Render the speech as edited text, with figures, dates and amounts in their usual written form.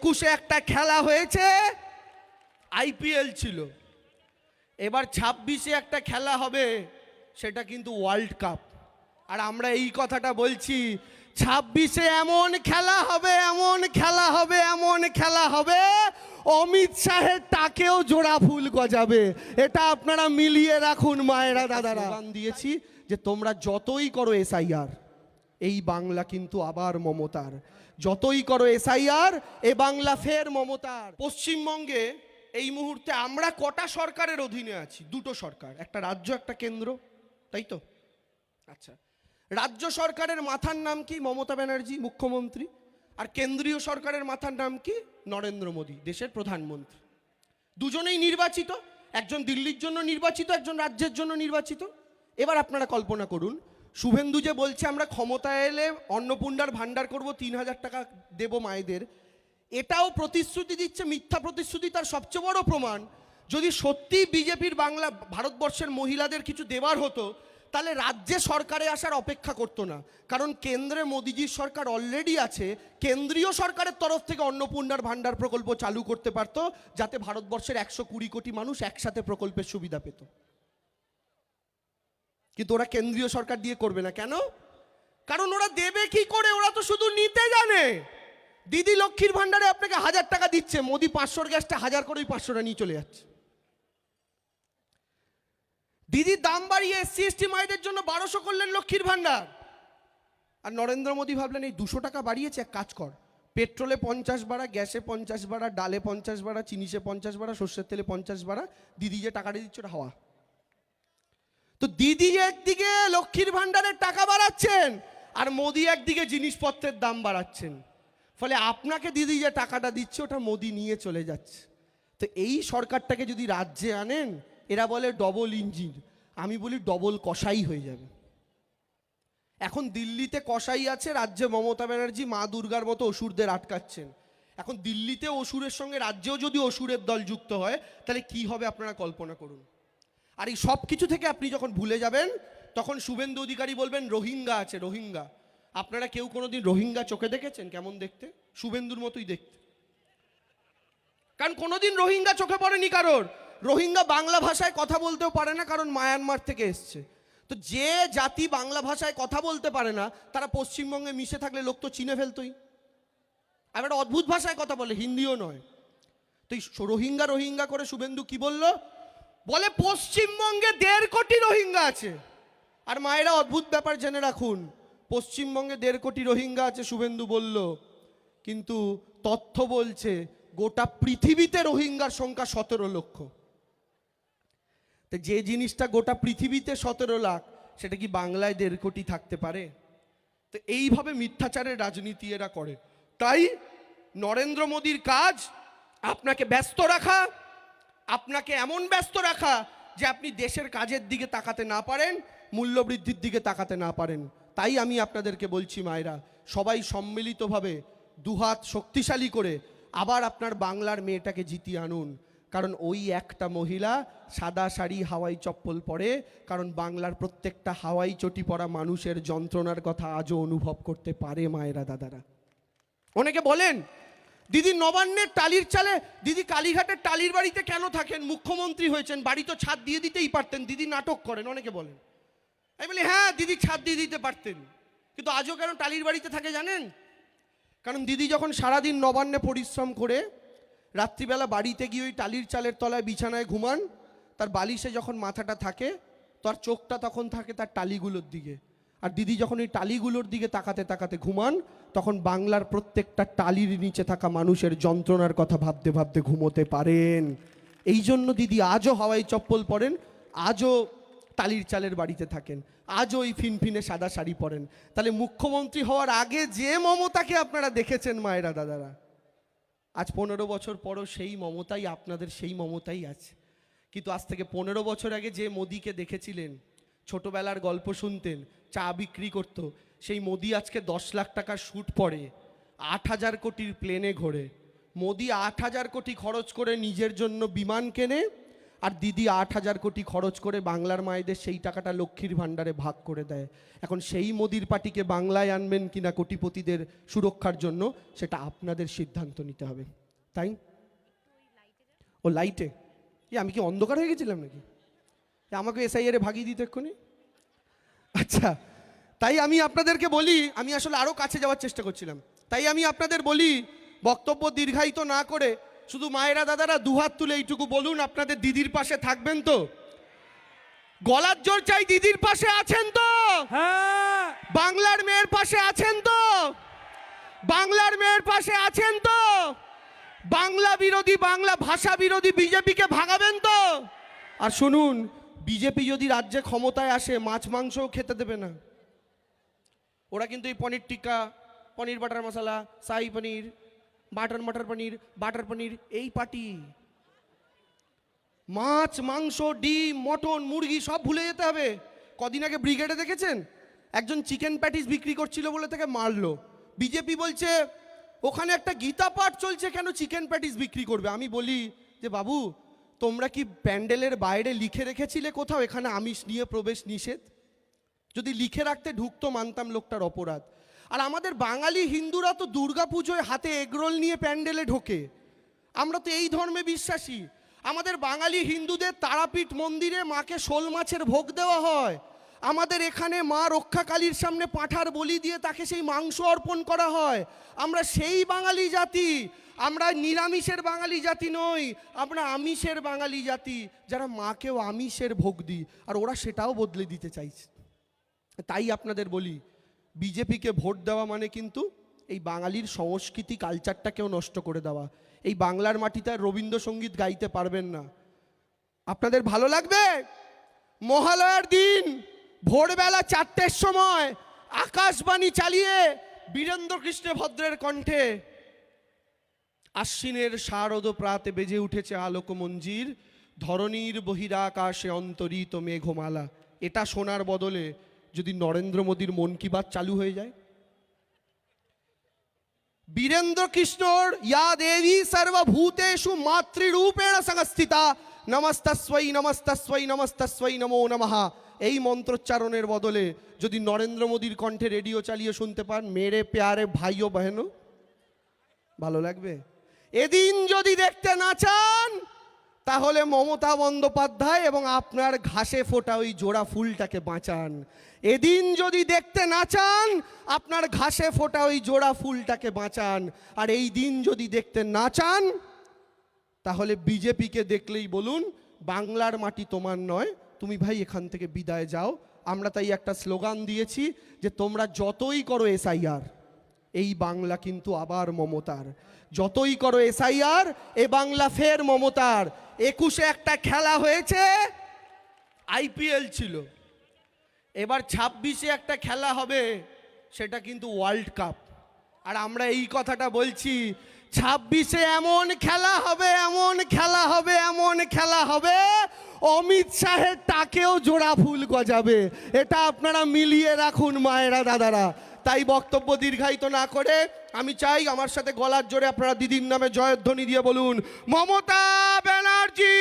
21-এ একটা খেলা হয়েছে, আইপিএল ছিল। এবার 26-এ একটা খেলা হবে, সেটা কিন্তু ওয়ার্ল্ড কাপ। আর আমরা এই কথাটা বলছি, 26-এ এমন খেলা হবে, এমন খেলা হবে, এমন খেলা হবে, অমিত শাহের টাকেও জোড়া ফুল গজাবে। এটা আপনারা মিলিয়ে রাখুন মায়েরা দাদারা। গান দিয়েছি যে তোমরা যতই করো এসআইআর, এই বাংলা কিন্তু আবার মমতার। যতই করো এসআইআর, এ বাংলা ফের মমতার। পশ্চিমবঙ্গে এই মুহূর্তে আমরা কটা সরকারের অধীনে আছি? দুটো সরকার, একটা রাজ্য একটা কেন্দ্র, তাই তো? আচ্ছা, রাজ্য সরকারের মাথার নাম কি? মমতা ব্যানার্জি মুখ্যমন্ত্রী। আর কেন্দ্রীয় সরকারের মাথার নাম কি? নরেন্দ্র মোদী, দেশের প্রধানমন্ত্রী। দুজনেই নির্বাচিত, একজন দিল্লির জন্য নির্বাচিত, একজন রাজ্যের জন্য নির্বাচিত। এবার আপনারা কল্পনা করুন, শুভেন্দু যে বলছে আমরা ক্ষমতায় এলে অন্নপূর্ণার ভাণ্ডার করব, 3,000 টাকা দেব মায়েদের, এটাও প্রতিশ্রুতি দিচ্ছে, মিথ্যা প্রতিশ্রুতি। তার সবচেয়ে বড় প্রমাণ, যদি সত্যি বিজেপির বাংলা ভারতবর্ষের মহিলাদের কিছু দেওয়ার হতো, তাহলে রাজ্যে সরকারে আসার অপেক্ষা করতো না। কারণ কেন্দ্রে মোদিজির সরকার অলরেডি আছে, কেন্দ্রীয় সরকারের তরফ থেকে অন্নপূর্ণার ভাণ্ডার প্রকল্প চালু করতে পারত, যাতে ভারতবর্ষের 120 কোটি মানুষ একসাথে প্রকল্পের সুবিধা পেত। কিন্তু ওরা কেন্দ্রীয় সরকার দিয়ে করবে না। কেন? কারণ ওরা দেবে কি করে? ওরা তো শুধু নিতে জানে। দিদি লক্ষ্মীর ভাণ্ডারে আপনাকে 1000 টাকা দিচ্ছে, মোদি 500-র গ্যাসটা 1000 করেই 500টা নিয়ে চলে যাচ্ছে। দিদির দাম বাড়িয়ে এসসি এসটি মায়েদের জন্য 1200 করলেন লক্ষ্মীর ভাণ্ডার। আর নরেন্দ্র মোদী ভাবলেন এই 200 টাকা বাড়িয়েছে, এক কাজ কর, পেট্রোলে 50 বাড়া, গ্যাসে 50 বাড়া, ডালে 50 বাড়া, চিনিতে 50 বাড়া, সর্ষের তেলে 50 বাড়া, দিদি যে টাকাটা দিচ্ছে ওটা হাওয়া। তো দিদি একদিকে লক্ষ্মীর ভাণ্ডারের টাকা বাড়াচ্ছেন, আর মোদি একদিকে জিনিসপত্রের দাম বাড়াচ্ছেন। ফলে আপনাকে দিদি যে টাকাটা দিচ্ছে ওটা মোদি নিয়ে চলে যাচ্ছে। তো এই সরকারটাকে যদি রাজ্যে আনেন, এরা বলে ডবল ইঞ্জিন, আমি বলি ডবল কসাই হয়ে যাবে। এখন দিল্লিতে কসাই আছে, রাজ্যে মমতা ব্যানার্জি মা দুর্গার মতো অসুরদের আটকাচ্ছেন। এখন দিল্লিতে অসুরের সঙ্গে রাজ্যেও যদি অসুরের দল যুক্ত হয়, তাহলে কি হবে আপনারা কল্পনা করুন। আর এই সব কিছু থেকে আপনি যখন ভুলে যাবেন, তখন শুভেন্দু অধিকারী বলবেন রোহিঙ্গা আছে, রোহিঙ্গা। আপনারা কেউ কোনোদিন রোহিঙ্গা চোখে দেখেছেন? কেমন দেখতে? শুভেন্দুর মতোই দেখতে। কারণ কোনোদিন রোহিঙ্গা চোখে পড়েনি কারোর। রোহিঙ্গা বাংলা ভাষায় কথা বলতেও পারে না, কারণ মায়ানমার থেকে এসছে। তো যে জাতি বাংলা ভাষায় কথা বলতে পারে না, তারা পশ্চিমবঙ্গে মিশে থাকলে লোক তো চিনে ফেলতোই। আর একটা অদ্ভুত ভাষায় কথা বলে, হিন্দিও নয়। তো এই রোহিঙ্গা রোহিঙ্গা করে শুভেন্দু কি বলল? বলে পশ্চিমবঙ্গে 1.5 কোটি রোহিঙ্গা আছে। আর মায়েরা অদ্ভুত ব্যাপার জেনে রাখুন, পশ্চিমবঙ্গে 1.5 কোটি রোহিঙ্গা আছে শুভেন্দু বলল, কিন্তু তথ্য বলছে গোটা পৃথিবীতে রোহিঙ্গার সংখ্যা 17 লক্ষ। তো যে জিনিসটা গোটা পৃথিবীতে 17 লাখ, সেটা কি বাংলায় 1.5 কোটি থাকতে পারে? তো এইভাবে মিথ্যাচারের রাজনীতি এরা করে। তাই নরেন্দ্র মোদীর কাজ আপনাকে ব্যস্ত রাখা, আপনাকে এমন ব্যস্ত রাখা যে আপনি দেশের কাজের দিকে তাকাতে না পারেন, মূল্যবৃদ্ধির দিকে তাকাতে না পারেন। তাই আমি আপনাদেরকে বলছি মায়েরা, সবাই সম্মিলিতভাবে দুহাত শক্তিশালী করে আবার আপনার বাংলার মেয়েটাকে জিতিয়ে আনুন। কারণ ওই একটা মহিলা সাদা শাড়ি হাওয়াই চপ্পল পরে, কারণ বাংলার প্রত্যেকটা হাওয়াই চটি পরা মানুষের যন্ত্রণার কথা আজও অনুভব করতে পারে মায়েরা দাদারা। অনেকে বলেন দিদি নবান্নের টালির চালে, দিদি কালীঘাটের টালির বাড়িতে কেন থাকেন? মুখ্যমন্ত্রী হয়েছেন, বাড়ি তো ছাদ দিয়ে দিতেই পারতেন, দিদি নাটক করেন। অনেকে বলেন। আমি বলি হ্যাঁ, দিদি ছাদ দিয়ে দিতে পারতেন, কিন্তু আজও কেন টালির বাড়িতে থাকে জানেন? কারণ দিদি যখন সারাদিন নবান্নে পরিশ্রম করে রাত্রিবেলা বাড়িতে গিয়ে ওই টালির চালের তলায় বিছানায় ঘুমান, তার বালিশে যখন মাথাটা থাকে, তার চোখটা তখন থাকে তার টালিগুলোর দিকে। আর দিদি যখন ওই টালিগুলোর দিকে তাকাতে তাকাতে ঘুমান, তখন বাংলার প্রত্যেকটা টালির নিচে থাকা মানুষের যন্ত্রণার কথা ভাবতে ভাবতে ঘুমোতে পারেন। এই জন্য দিদি আজও হাওয়াই চপ্পল পরেন, আজও টালির চালের বাড়িতে থাকেন, আজও ওই ফিনফিনে সাদা শাড়ি পরেন। তাহলে মুখ্যমন্ত্রী হওয়ার আগে যে মমতাকে আপনারা দেখেছেন মায়েরা দাদারা, আজ 15 বছর পরও সেই মমতাই আপনাদের, সেই মমতাই আছে। কিন্তু আজ থেকে 15 বছর আগে যে মোদিকে দেখেছিলেন, ছোটবেলার গল্প শুনতেন, চা বিক্রি করত, সেই মোদি আজকে 10 লাখ টাকার স্যুট পরে 8,000 কোটির প্লেনে ঘোরে। মোদি 8,000 কোটি খরচ করে নিজের জন্য বিমান কেনে, আর দিদি 8,000 কোটি খরচ করে বাংলার মায়েদের সেই টাকাটা লক্ষ্মীর ভাণ্ডারে ভাগ করে দেয়। এখন সেই মোদির পার্টিকে বাংলায় আনবেন কিনা কোটিপতিদের সুরক্ষার জন্য, সেটা আপনাদের সিদ্ধান্ত নিতে হবে। তাই ও লাইটে আমি কি অন্ধকার হয়ে গেছিলাম নাকি? আমাকে এসআইআর ভাগিয়ে দিতে এক্ষুনি। আচ্ছা, তাই আমি আপনাদেরকে বলি, আমি আসলে আরও কাছে যাওয়ার চেষ্টা করছিলাম, তাই আমি আপনাদের বলি বক্তব্য দীর্ঘায়িত না করে শুধু মায়েরা দাদারা দুহাত তুলে এইটুকু বলুন, আপনাদের দিদির পাশে থাকবেন তো? গলার জোর চাই, দিদির পাশে আছেন তো? হ্যাঁ। বাংলার মেয়ের পাশে আছেন তো? বাংলার মেয়ের পাশে আছেন তো? বাংলা বিরোধী, বাংলা ভাষা বিরোধী বিজেপিকে ভাগাবেন তো? আর শুনুন, বিজেপি যদি রাজ্যে ক্ষমতায় আসে মাছ মাংসও খেতে দেবে না। ওরা কিন্তু এই পনির টিক্কা, পনির বাটার মশলা, শাহি পনির, বাটার পনির এই পার্টি। মাছ মাংস ডিম মটন মুরগি সব ভুলে যেতে হবে। কদিন আগে ব্রিগেডে দেখেছেন একজন চিকেন প্যাটিস বিক্রি করছিল বলে তাকে মারলো। বিজেপি বলছে ওখানে একটা গীতা পাঠ চলছে, কেন চিকেন প্যাটিস বিক্রি করবে? আমি বলি যে বাবু, তোমরা কি প্যান্ডেলের বাইরে লিখে রেখেছিলে কোথাও এখানে আমিষ নিয়ে প্রবেশ নিষেধ? যদি লিখে রাখতে ঢুকতো মানতাম লোকটার অপরাধ। আর আমাদের বাঙালি হিন্দুরা তো দুর্গা পুজোয় হাতে এগরোল নিয়ে প্যান্ডেলে ঢোকে। আমরা তো এই ধর্মে বিশ্বাসী। আমাদের বাঙালি হিন্দুদের তারাপীঠ মন্দিরে মাকে শোল মাছের ভোগ দেওয়া হয়। আমাদের এখানে মা রক্ষাকালীর সামনে পাঁঠার বলি দিয়ে তাকে সেই মাংস অর্পণ করা হয়। আমরা সেই বাঙালি জাতি, আমরা নিরামিষের বাঙালি জাতি নই, আমরা আমিষের বাঙালি জাতি, যারা মাকেও আমিষের ভোগ দিই। আর ওরা সেটাও বদলে দিতে চাইছে। তাই আপনাদের বলি, বিজেপিকে ভোট দেওয়া মানে কিন্তু এই বাঙালির সংস্কৃতি কালচারটাকেও নষ্ট করে দেওয়া। এই বাংলার মাটিতে আর রবীন্দ্রসঙ্গীত গাইতে পারবেন না। আপনাদের ভালো লাগবে? মহালয়ার দিন ভোরবেলা 4টের সময় আকাশবাণী চালিয়ে বীরেন্দ্র কৃষ্ণ ভদ্রের কণ্ঠে আশ্বিনের শারদ প্রাতে বেজে উঠেছে আলোক মঞ্জির, ধরণীর বহিরাকাশে অন্তরিত মেঘমালা। এটা শোনার বদলে যদি নরেন্দ্র মোদীর মন কি বাত চালু হয়ে যায়, বীরেন্দ্র কৃষ্ণর ইয়া দেবী সর্বভূতেষু মাতৃরূপেণ সংস্থিতা নমস্তস্বৈ নমস্তস্বৈ নমস্তস্বৈ নমো নমঃ, এই মন্ত্রোচ্চারণের বদলে যদি নরেন্দ্র মোদীর কণ্ঠে রেডিও চালিয়ে শুনতে পান মেরে প্যারে ভাই ও বহেনো, ভালো লাগবে? এদিন যদি দেখতে না চান তাহলে মমতা বন্দ্যোপাধ্যায় এবং আপনার ঘাসে ফোটা ওই জোড়া ফুলটাকে বাঁচান। এদিন যদি দেখতে না চান আপনার ঘাসে ফোটা ওই জোড়া ফুলটাকে বাঁচান। আর এই দিন যদি দেখতে না চান তাহলে বিজেপিকে দেখলেই বলুন বাংলার মাটি তোমার নয়, তুমি ভাই এখান থেকে বিদায় যাও। আমরা তাই একটা স্লোগান দিয়েছি যে তোমরা যতই করো এসআইআর, এই বাংলা কিন্তু আবার মমতার। যতই করো এসআইআর, এ বাংলা ফের মমতার। 21-এ একটা খেলা হয়েছে, আইপিএল ছিল। এবার 26-এ একটা খেলা হবে, সেটা কিন্তু ওয়ার্ল্ড কাপ। আর আমরা এই কথাটা বলছি, 26-এ এমন খেলা হবে, এমন খেলা হবে, এমন খেলা হবে, অমিত শাহের টাকেও জোড়া ফুল গজাবে। এটা আপনারা মিলিয়ে রাখুন মায়েরা দাদারা। তাই বক্তব্য দীর্ঘায়িত না করে আমি চাই আমার সাথে গলার জোরে আপনারা দিদির নামে জয়ধ্বনি দিয়ে বলুন মমতা ব্যানার্জি।